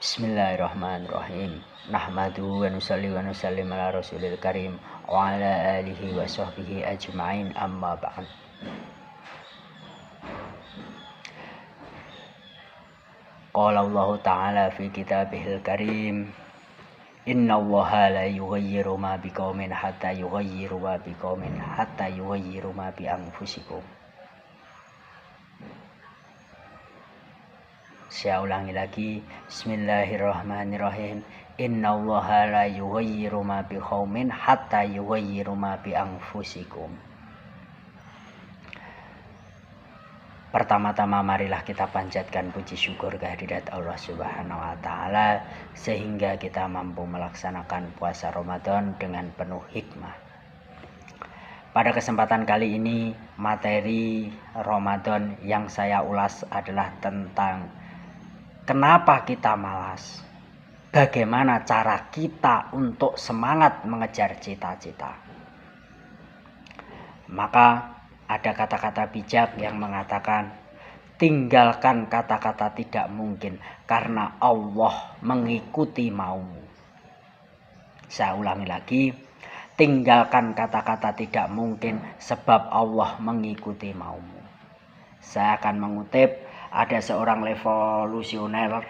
Bismillahirrahmanirrahim. Nahmaduhu wa nusalli wa nusallim ala rasulil karim wa ala alihi wa sahbihi ajma'in, amma ba'd. Qala Allah ta'ala fi kitabihil karim, inna Allaha la yughayyiru ma biqaumin hatta yughayyiru ma bi anfusikum. Saya ulangi lagi. Bismillahirrahmanirrahim. Innallaha la yughayyiru ma biqaumin hatta yughayyiru ma bi anfusikum. Pertama-tama marilah kita panjatkan puji syukur kehadirat Allah Subhanahu wa taala sehingga kita mampu melaksanakan puasa Ramadan dengan penuh hikmah. Pada kesempatan kali ini, materi Ramadan yang saya ulas adalah tentang kenapa kita malas? Bagaimana cara kita untuk semangat mengejar cita-cita? Maka ada kata-kata bijak yang mengatakan, tinggalkan kata-kata tidak mungkin karena Allah mengikuti maumu. Saya ulangi lagi, tinggalkan kata-kata tidak mungkin sebab Allah mengikuti maumu. Saya akan mengutip, ada seorang revolusioner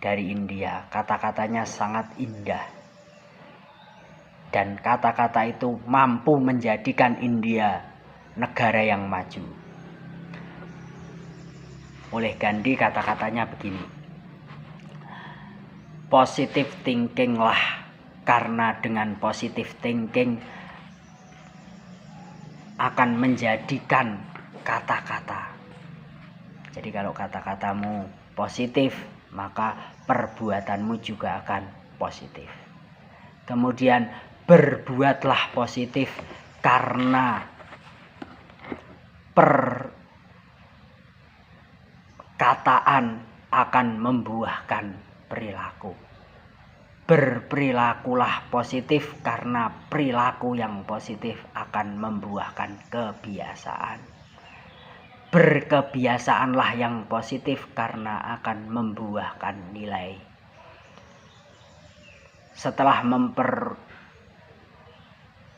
dari India. Kata-katanya sangat indah. Dan kata-kata itu mampu menjadikan India negara yang maju. Oleh Gandhi kata-katanya begini. Positive thinking lah. Karena dengan positive thinking akan menjadikan kata-kata. Jadi kalau kata-katamu positif, maka perbuatanmu juga akan positif. Kemudian berbuatlah positif karena perkataan akan membuahkan perilaku. Berperilakulah positif karena perilaku yang positif akan membuahkan kebiasaan. Berkebiasaanlah yang positif karena akan membuahkan nilai. Setelah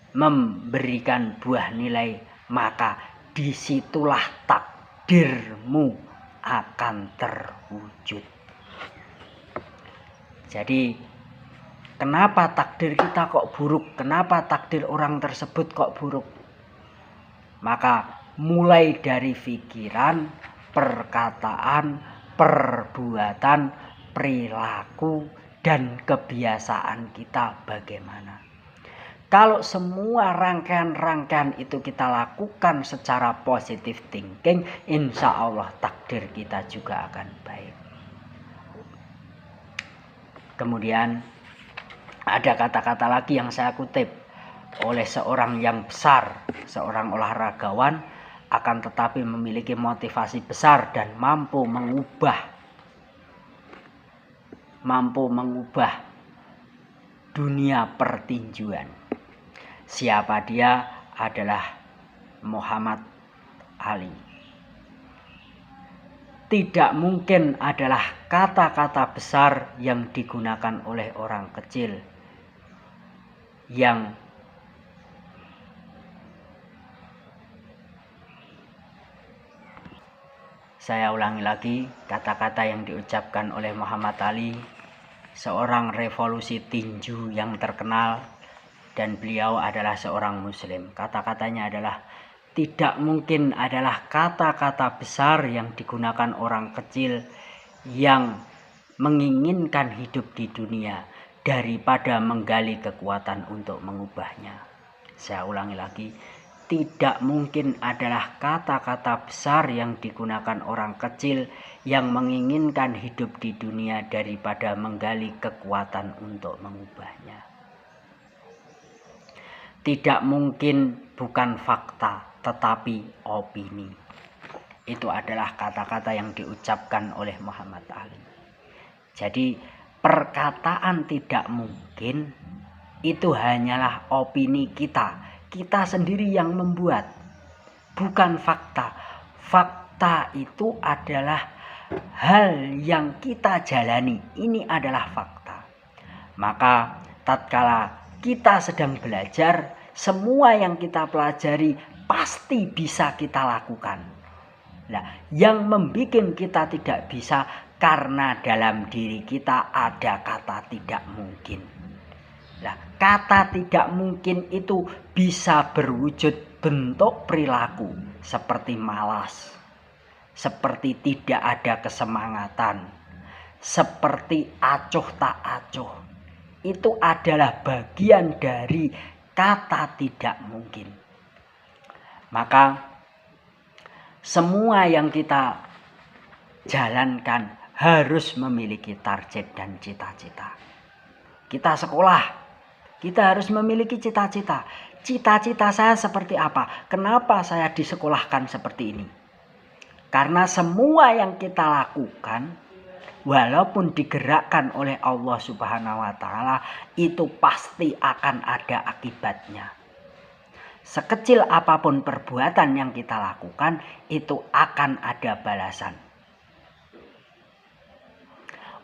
memberikan buah nilai, maka disitulah takdirmu akan terwujud. Jadi, kenapa takdir kita kok buruk? Kenapa takdir orang tersebut kok buruk? Maka mulai dari pikiran, perkataan, perbuatan, perilaku, dan kebiasaan kita bagaimana. Kalau semua rangkaian-rangkaian itu kita lakukan secara positive thinking, insya Allah takdir kita juga akan baik. Kemudian ada kata-kata lagi yang saya kutip oleh seorang yang besar, seorang olahragawan, akan tetapi memiliki motivasi besar dan mampu mengubah dunia pertinjuan. Siapa dia? Adalah Muhammad Ali. Tidak mungkin adalah kata-kata besar yang digunakan oleh orang kecil yang saya ulangi lagi, kata-kata yang diucapkan oleh Muhammad Ali, seorang revolusi tinju yang terkenal, dan beliau adalah seorang muslim. Kata-katanya adalah, tidak mungkin adalah kata-kata besar yang digunakan orang kecil yang menginginkan hidup di dunia daripada menggali kekuatan untuk mengubahnya. Saya ulangi lagi, tidak mungkin adalah kata-kata besar yang digunakan orang kecil yang menginginkan hidup di dunia daripada menggali kekuatan untuk mengubahnya. Tidak mungkin bukan fakta, tetapi opini. Itu adalah kata-kata yang diucapkan oleh Muhammad Ali. Jadi perkataan tidak mungkin itu hanyalah opini kita. Kita sendiri yang membuat, bukan fakta. Fakta itu adalah hal yang kita jalani ini adalah fakta. Maka tatkala kita sedang belajar, semua yang kita pelajari pasti bisa kita lakukan. Nah, yang membuat kita tidak bisa karena dalam diri kita ada kata tidak mungkin. Nah, kata tidak mungkin itu bisa berwujud bentuk perilaku seperti malas, seperti tidak ada kesemangatan, seperti acuh tak acuh. Itu adalah bagian dari kata tidak mungkin. Maka semua yang kita jalankan harus memiliki target dan cita-cita. Kita sekolah, kita harus memiliki cita-cita. Cita-cita saya seperti apa? Kenapa saya disekolahkan seperti ini? Karena semua yang kita lakukan, walaupun digerakkan oleh Allah Subhanahu wa Ta'ala, itu pasti akan ada akibatnya. Sekecil apapun perbuatan yang kita lakukan, itu akan ada balasan.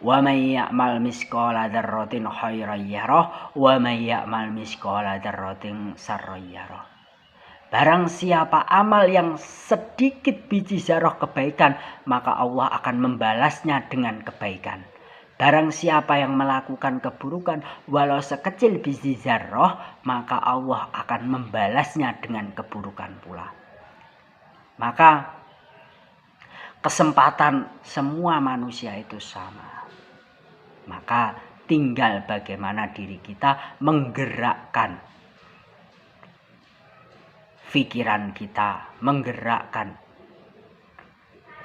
Wa may ya'mal misqala dzarratin khairan yarah wa may ya'mal misqala dzarratin syarran yarah. Barang siapa amal yang sedikit biji zarah kebaikan, maka Allah akan membalasnya dengan kebaikan. Barang siapa yang melakukan keburukan walau sekecil biji zarah, maka Allah akan membalasnya dengan keburukan pula. Maka kesempatan semua manusia itu sama. Maka tinggal bagaimana diri kita menggerakkan pikiran kita, menggerakkan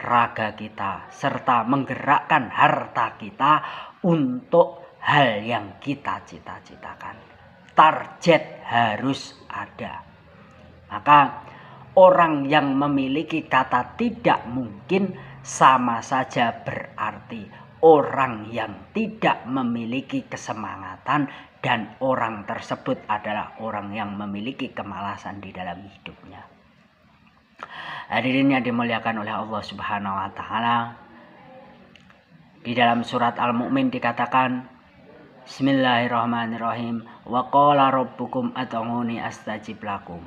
raga kita, serta menggerakkan harta kita untuk hal yang kita cita-citakan. Target harus ada. Maka orang yang memiliki kata tidak mungkin sama saja berarti orang yang tidak memiliki kesemangatan, dan orang tersebut adalah orang yang memiliki kemalasan di dalam hidupnya. Hadirin yang dimuliakan oleh Allah Subhanahu wa Ta'ala, di dalam surat Al-Mu'min dikatakan, Bismillahirrahmanirrahim, wa qala rabbukum ad'uni astajib lakum.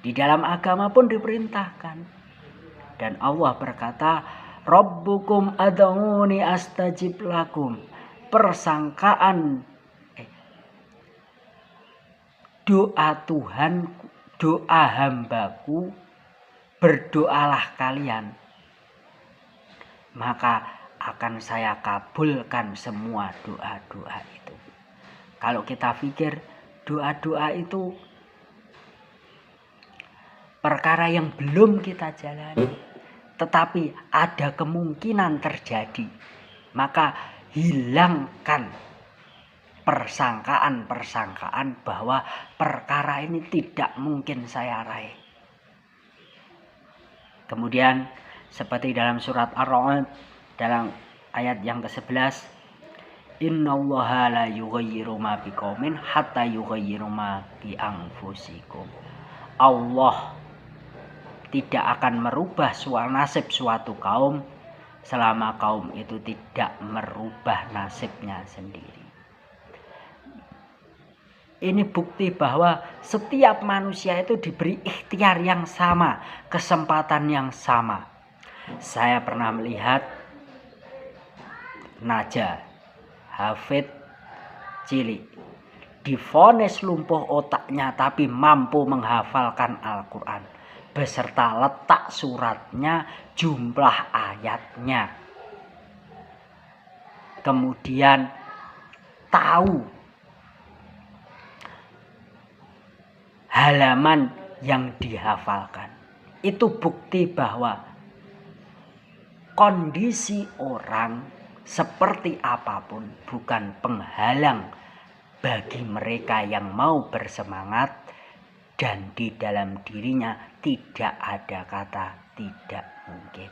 Di dalam agama pun diperintahkan, dan Allah berkata, Rabbukum ad'uni astajib lakum. Persangkaan doa Tuhan, doa hambaku, berdoalah kalian, maka akan saya kabulkan semua doa-doa itu. Kalau kita pikir doa-doa itu perkara yang belum kita jalani, tetapi ada kemungkinan terjadi, maka hilangkan persangkaan-persangkaan bahwa perkara ini tidak mungkin saya raih. Kemudian seperti dalam surat Ar-Ra'd dalam ayat yang ke-11, Innallaha la yughayyiru ma biqaumin hatta yughayyiru ma bi anfusikum. Allah tidak akan merubah nasib suatu kaum selama kaum itu tidak merubah nasibnya sendiri. Ini bukti bahwa setiap manusia itu diberi ikhtiar yang sama, kesempatan yang sama. Saya pernah melihat Naja, hafid cilik, divonis lumpuh otaknya tapi mampu menghafalkan Al-Quran beserta letak suratnya, jumlah ayatnya. Kemudian tahu halaman yang dihafalkan. Itu bukti bahwa kondisi orang seperti apapun bukan penghalang bagi mereka yang mau bersemangat, dan di dalam dirinya tidak ada kata tidak mungkin.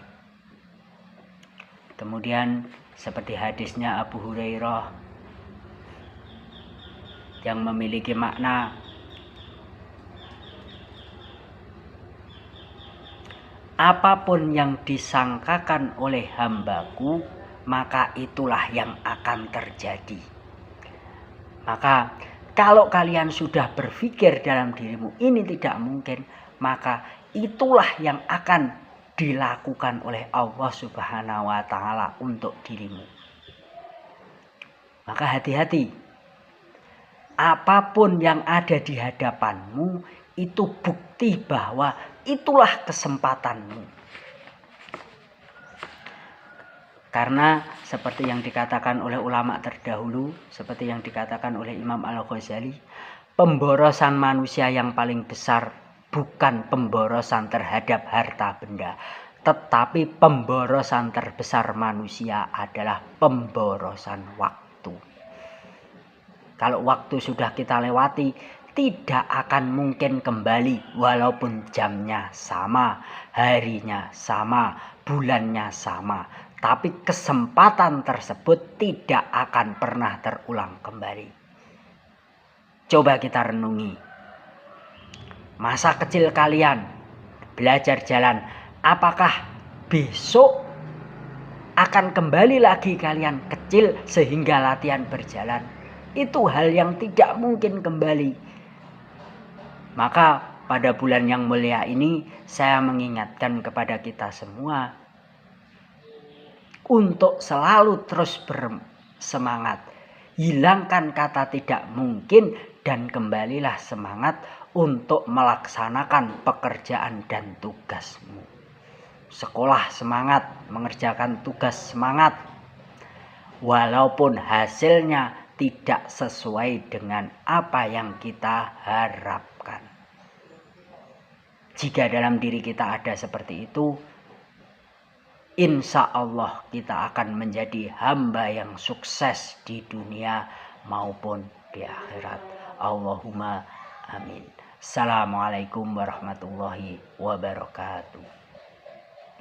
Kemudian seperti hadisnya Abu Hurairah yang memiliki makna apapun yang disangkakan oleh hambaku, maka itulah yang akan terjadi. Maka kalau kalian sudah berpikir dalam dirimu ini tidak mungkin, maka itulah yang akan dilakukan oleh Allah Subhanahu wa Ta'ala untuk dirimu. Maka hati-hati, apapun yang ada di hadapanmu itu bukti bahwa itulah kesempatanmu. Karena seperti yang dikatakan oleh ulama terdahulu, seperti yang dikatakan oleh Imam Al-Ghazali, pemborosan manusia yang paling besar bukan pemborosan terhadap harta benda, tetapi pemborosan terbesar manusia adalah pemborosan waktu. Kalau waktu sudah kita lewati, tidak akan mungkin kembali walaupun jamnya sama, harinya sama, bulannya sama. Tapi kesempatan tersebut tidak akan pernah terulang kembali. Coba kita renungi. Masa kecil kalian belajar jalan, apakah besok akan kembali lagi kalian kecil sehingga latihan berjalan? Itu hal yang tidak mungkin kembali. Maka pada bulan yang mulia ini saya mengingatkan kepada kita semua untuk selalu terus bersemangat. Hilangkan kata tidak mungkin dan kembalilah semangat untuk melaksanakan pekerjaan dan tugasmu. Sekolah semangat, mengerjakan tugas semangat. Walaupun hasilnya tidak sesuai dengan apa yang kita harapkan. Jika dalam diri kita ada seperti itu, insya Allah kita akan menjadi hamba yang sukses di dunia maupun di akhirat. Allahumma amin. Assalamualaikum warahmatullahi wabarakatuh.